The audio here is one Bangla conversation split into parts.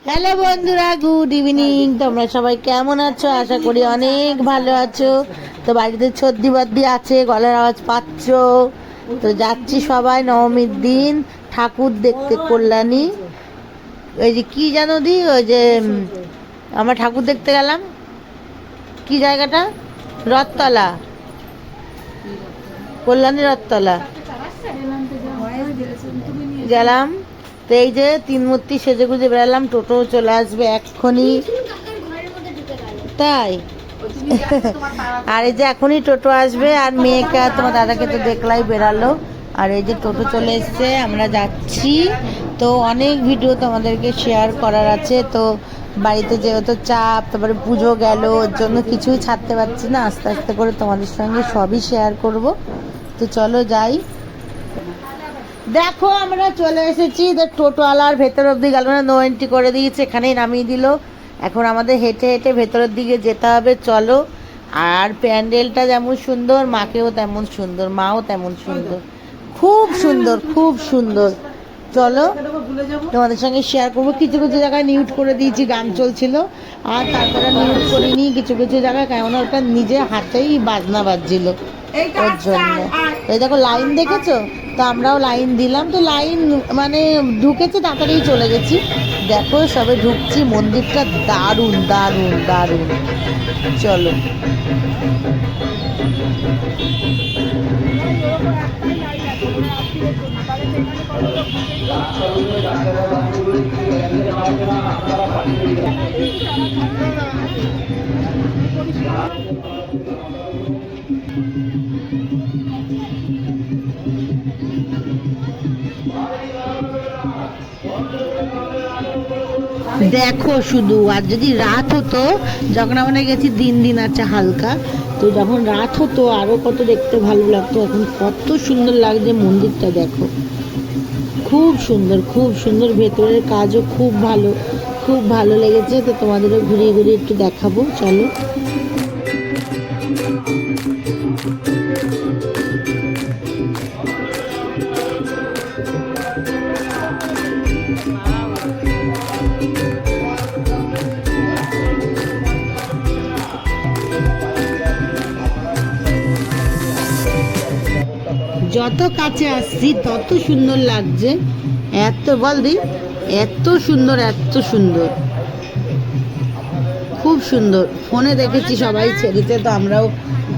হ্যালো বন্ধুরা, গুড ইভিনিং। তোমরা সবাই কেমন আছো? আশা করি অনেক ভালো আছো। তো বাড়িতে সর্দি বর্দি আছে, গলার আওয়াজ পাচ্ছ। তো যাচ্ছি সবাই নবমীর দিন ঠাকুর দেখতে কল্যাণী। ওই যে কি জানো দি, ওই যে আমরা ঠাকুর দেখতে গেলাম, কি জায়গাটা? রথতলা, কল্যাণী রথতলা গেলাম। তো এই যে তিন মূর্তি সেজে গুজে বেড়ালাম। টোটো চলে আসবে এক্ষুনি, তাই। আর এই যে এখনই টোটো আসবে। আর মেয়েকে আর তোমার দাদাকে তো দেখলাই বেরালো। আর এই যে টোটো চলে এসছে, আমরা যাচ্ছি। তো অনেক ভিডিও তোমাদেরকে শেয়ার করার আছে। তো বাড়িতে যেহেতু চাপ, তারপরে পুজো গেল, ওর জন্য কিছুই ছাড়তে পারছি না। আস্তে আস্তে করে তোমাদের সঙ্গে সবই শেয়ার করব। তো চলো যাই। দেখো আমরা চলে এসেছি। টোটোওয়ালার ভেতর অব্দি গেল না, নো এন্ট্রি করে দিয়েছে, এখানেই নামিয়ে দিল। এখন আমাদের হেঁটে হেঁটে ভেতরের দিকে যেতে হবে, চলো। আর প্যান্ডেলটা যেমন সুন্দর, মাকেও তেমন সুন্দর, মাও তেমন সুন্দর, খুব সুন্দর, খুব সুন্দর। চলো তোমাদের সঙ্গে শেয়ার করবো। কিছু কিছু জায়গায় মিউট করে দিয়েছি, গান চলছিল। আর তারপরে মিউট করিনি কিছু কিছু জায়গায়, কেননা ওটা নিজে হাতেই বাজনা বাজছিল ওর জন্য। এই দেখো লাইন দেখেছো? তো আমরাও লাইন দিলাম। তো লাইন মানে ঢুকেছে, তাড়াতাড়ি চলে গেছি। দেখো সবে ঢুকছি, মন্দিরটা দারুণ দারুণ দারুণ। চলো। দেখো শুধু, আর যদি রাত হতো, যখন আমরা গেছি দিন দিন আছে হালকা, তো যখন রাত হতো আরো কত দেখতে ভালো লাগতো। এখন কত সুন্দর লাগছে মন্দিরটা, দেখো খুব সুন্দর, খুব সুন্দর। ভেতরের কাজও খুব ভালো, খুব ভালো লেগেছে। তো তোমাদেরও ঘুরিয়ে ঘুরিয়ে একটু দেখাবো, চলো। যত কাছে আসছি তত সুন্দর লাগছে। এত বলদি, এত সুন্দর, এত সুন্দর, খুব সুন্দর। ফোনে দেখেছি সবাই ছেড়েছে, তো আমরাও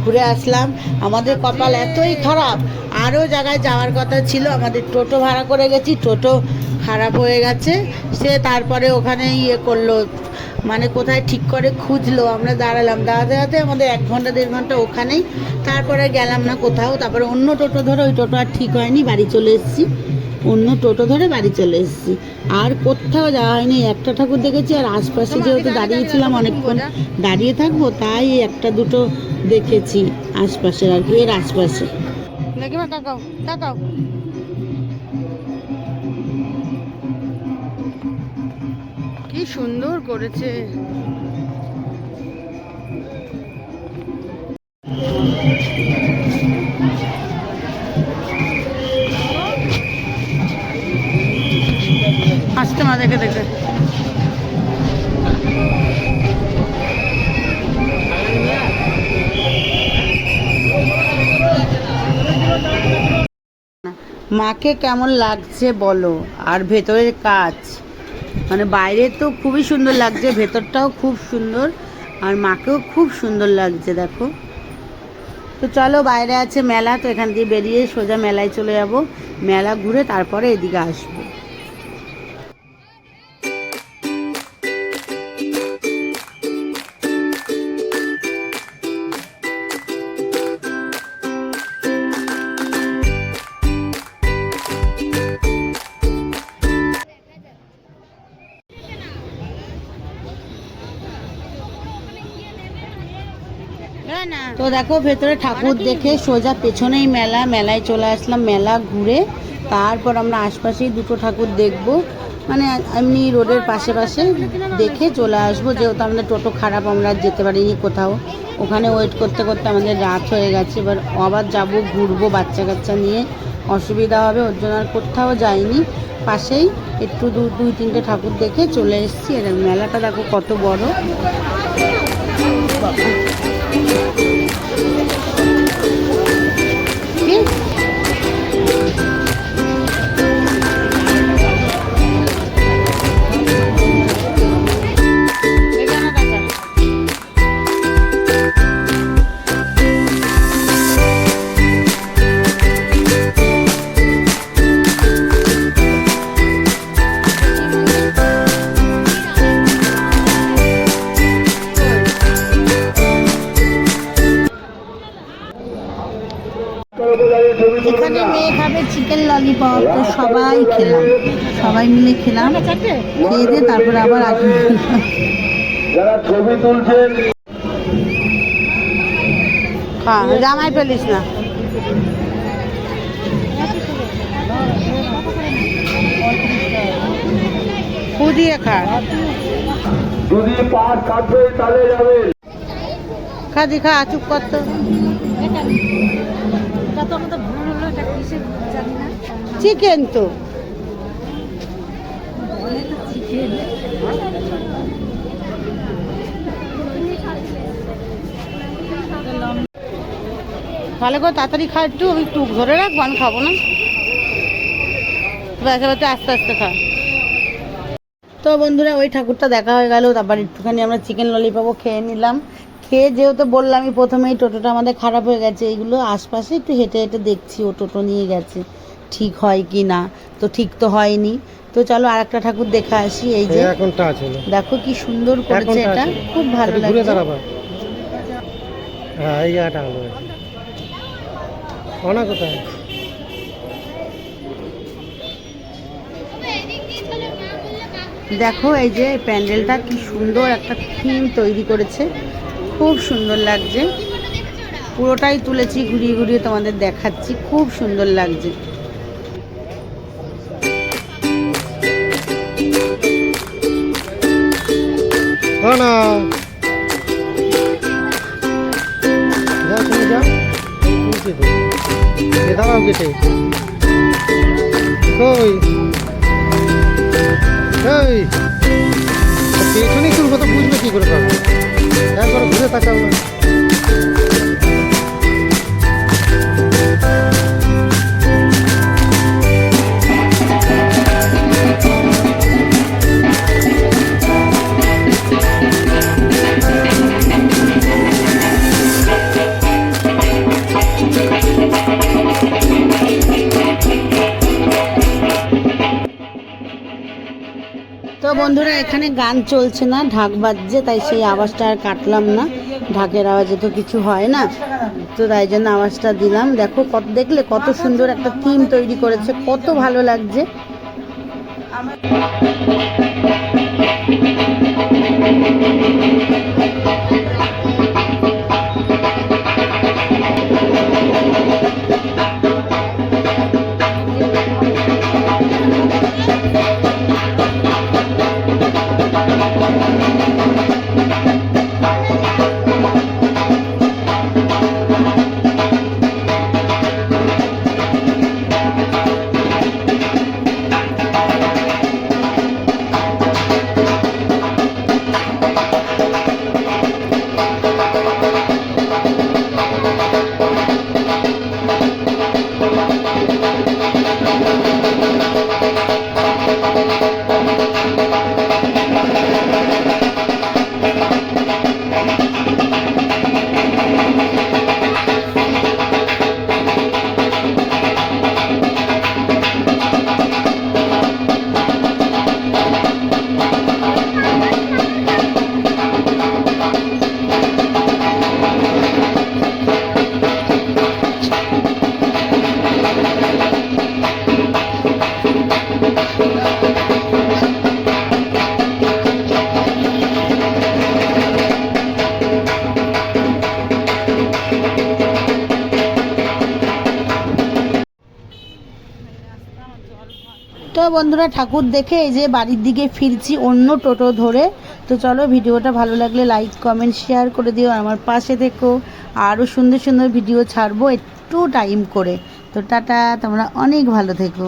ঘুরে আসলাম। আমাদের কপাল এতই খারাপ, আরও জায়গায় যাওয়ার কথা ছিল। আমাদের টোটো ভাড়া করে গেছি, টোটো খারাপ হয়ে গেছে। সে তারপরে ওখানে ইয়ে করলো, মানে কোথায় ঠিক করে খুঁজলো। আমরা দাঁড়ালাম, দাঁড়াতে আমাদের 1 ঘন্টা 1.5 ঘন্টা ওখানেই। তারপরে গেলাম না কোথাও। তারপরে অন্য টোটো ধরে, ওই টোটো আর ঠিক হয়নি, বাড়ি চলে এসেছি। অন্য টোটো ধরে বাড়ি চলে এসেছি। আর কোথাও যাওয়া হয়নি। একটা ঠাকুর দেখেছি। আর আশপাশে যেহেতু দাঁড়িয়েছিলাম অনেকক্ষণ, দাঁড়িয়ে থাকবো, তাই একটা দুটো দেখেছি আশপাশের, আর কি এর আশপাশে। তাকাও তাকাও, কি সুন্দর করেছে। আসতে মা, দেখে দেখে। মাকে কেমন লাগছে বলো? আর ভেতরের কাজ, মানে বাইরে তো খুবই সুন্দর লাগছে, ভেতরটাও খুব সুন্দর। আর মাকেও খুব সুন্দর লাগছে, দেখো। তো চলো, বাইরে আছে মেলা, তো এখান দিয়ে বেরিয়ে সোজা মেলায় চলে যাব। মেলা ঘুরে তারপরে এদিকে আসবো। তো দেখো ভেতরে ঠাকুর দেখে সোজা পেছনেই মেলা, মেলায় চলে আসলাম। মেলা ঘুরে তারপর আমরা আশপাশেই দুটো ঠাকুর দেখব, মানে এমনি রোডের পাশে পাশে দেখে চলে আসবো। যেহেতু আমাদের টোটো খারাপ, আমরা যেতে পারিনি কোথাও। ওখানে ওয়েট করতে করতে আমাদের রাত হয়ে গেছে। এবার আবার যাব, ঘুরবো, বাচ্চা কাচ্চা নিয়ে অসুবিধা হবে, ওর জন্য আর কোথাও যাইনি। পাশেই একটু দুই তিনটে ঠাকুর দেখে চলে এসেছি। আর মেলাটা দেখো কত বড়। এখানে মেয়ে খাবে চিকেন ললিপপ, তো সবাই খেলাম, সবাই মিলে খেলাম, খেয়ে দিয়ে তারপরে আবার আসি। যারা ছবি তুলছেন জামাই ফেলিস না। খুদিয়ে খা, যদি পাঁচ কাটবে তাহলে যাবে। খাদি খা, চুপ করতো। চিকেন তো ভালো করে তাড়াতাড়ি খা, একটু আমি টুক ধরে রাখবো, আমি খাবো না, আস্তে আস্তে খা। তো বন্ধুরা ওই ঠাকুরটা দেখা হয়ে গেল, তারপর একটুখানি আমরা চিকেন ললিপপও খেয়ে নিলাম। খেয়ে যেহেতু বললামই প্রথমেই টোটোটা আমাদের খারাপ হয়ে গেছে, এইগুলো আশপাশে একটু হেঁটে হেঁটে দেখছি ও টোটো নিয়ে গেছে, ঠিক হয় কি না। তো ঠিক তো হয়নি। তো চলো আর একটা ঠাকুর দেখে আসি। এই যে দেখো কি সুন্দর করেছে, এটা খুব ভালো লাগছে। দেখো এই যে প্যান্ডেলটা কি সুন্দর একটা থিম তৈরি করেছে, খুব সুন্দর লাগছে। পুরোটাই তুলেছি, ঘুরিয়ে ঘুরিয়ে তোমাদের দেখাচ্ছি, খুব সুন্দর লাগছে। পেছনে তোর কথা বুঝবে কি করে, একবার ঘুরে তাকাও না। তো বন্ধুরা এখানে গান চলছে না, ঢাক বাজছে, তাই সেই আওয়াজটা আর কাটলাম না, ঢাকের আওয়াজে তো কিছু হয় না, তো তাই জন্য আওয়াজটা দিলাম। দেখো দেখলে কত সুন্দর একটা থিম তৈরি করেছে, কত ভালো লাগছে। তো বন্ধুরা ঠাকুর দেখে এই যে বাড়ির দিকে ফিরছি অন্য টোটো ধরে। তো চলো ভিডিওটা ভালো লাগলে লাইক কমেন্ট শেয়ার করে দিও, আমার পাশে থেকো, আরও সুন্দর সুন্দর ভিডিও ছাড়বো একটু টাইম করে। তো টাটা, তোমরা অনেক ভালো থেকো।